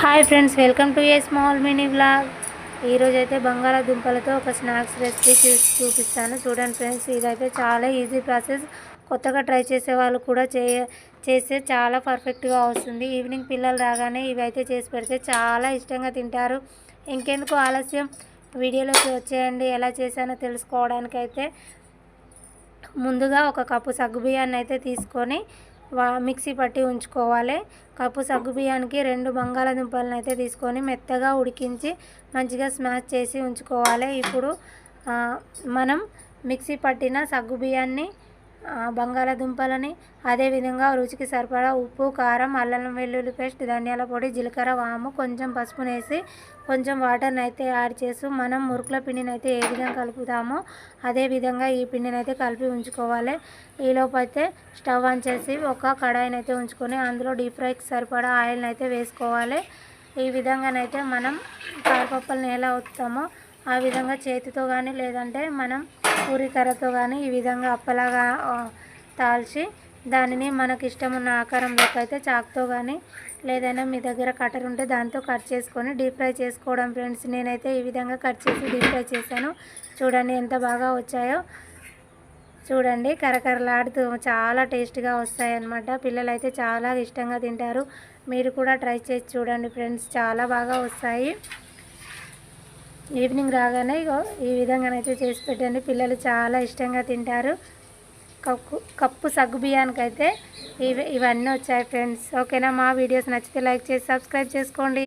Hi friends, welcome to a small mini vlog. ఈరోజైతే బంగాళాదుంపలతో ఒక snacks recipe చూపిస్తాను. చూడండి ఫ్రెండ్స్, ఇదైతే చాలా ఈజీ ప్రాసెస్. కొత్తగా ట్రై చేసే వాళ్ళు కూడా చేస్తే చాలా పర్ఫెక్ట్గా వస్తుంది. ఈవినింగ్ పిల్లలు రాగానే ఇవైతే చేసి పెడితే చాలా ఇష్టంగా తింటారు. ఇంకెందుకు ఆలస్యం, వీడియోలోకి వచ్చేయండి. ఎలా చేశానో తెలుసుకోవడానికైతే ముందుగా ఒక కప్పు సగ్గుబియ్యాన్ని అయితే తీసుకొని మిక్సీ పట్టి ఉంచుకోవాలి. కప్పు సగ్గుబియ్యానికి 2 బంగాళాదుంపలను అయితే తీసుకొని మెత్తగా ఉడికించి మంచిగా స్మాష్ చేసి ఉంచుకోవాలి. ఇప్పుడు మనం మిక్సీ పట్టిన సగ్గుబియ్యాన్ని, బంగాళాదుంపలని, అదేవిధంగా రుచికి సరిపడా ఉప్పు, కారం, అల్లం వెల్లుల్లి పేస్ట్, ధనియాల పొడి, జీలకర్ర, వాము, కొంచెం పసుపుని వేసి కొంచెం వాటర్ని అయితే యాడ్ చేసి మనం మురుకుల పిండిని అయితే ఏ విధంగా కలుపుతామో అదే విధంగా ఈ పిండిని అయితే కలిపి ఉంచుకోవాలి. ఈలోపు అయితే స్టవ్ ఆన్ చేసి ఒక కడాయిని అయితే ఉంచుకొని అందులో డీప్ ఫ్రైకి సరిపడా ఆయిల్ని అయితే వేసుకోవాలి. ఈ విధంగానైతే మనం కారపప్పులను ఎలా వస్తామో ఆ విధంగా చేతితో కానీ లేదంటే మనం పూరికర్రతో కానీ ఈ విధంగా అప్పలాగా తాల్చి దానిని మనకి ఇష్టం ఉన్న ఆకారంలోకి అయితే చాకుతో కానీ లేదైనా మీ దగ్గర కట్టర్ ఉంటే దాంతో కట్ చేసుకొని డీప్ ఫ్రై చేసుకోవడం ఫ్రెండ్స్. నేనైతే ఈ విధంగా కట్ చేసి డీప్ ఫ్రై చేశాను. చూడండి ఎంత బాగా వచ్చాయో. చూడండి, కరకరలాడుతూ చాలా టేస్ట్గా వస్తాయి అన్నమాట. పిల్లలు అయితే చాలా ఇష్టంగా తింటారు. మీరు కూడా ట్రై చేసి చూడండి ఫ్రెండ్స్, చాలా బాగా వస్తాయి. ఈవినింగ్ రాగానే ఈ విధంగానైతే చేసి పెట్టండి, పిల్లలు చాలా ఇష్టంగా తింటారు. కప్పు సగ్గుబియ్యానికైతే ఇవన్నీ వచ్చాయి ఫ్రెండ్స్. ఓకేనా? మా వీడియోస్ నచ్చితే లైక్ చేసి సబ్స్క్రైబ్ చేసుకోండి.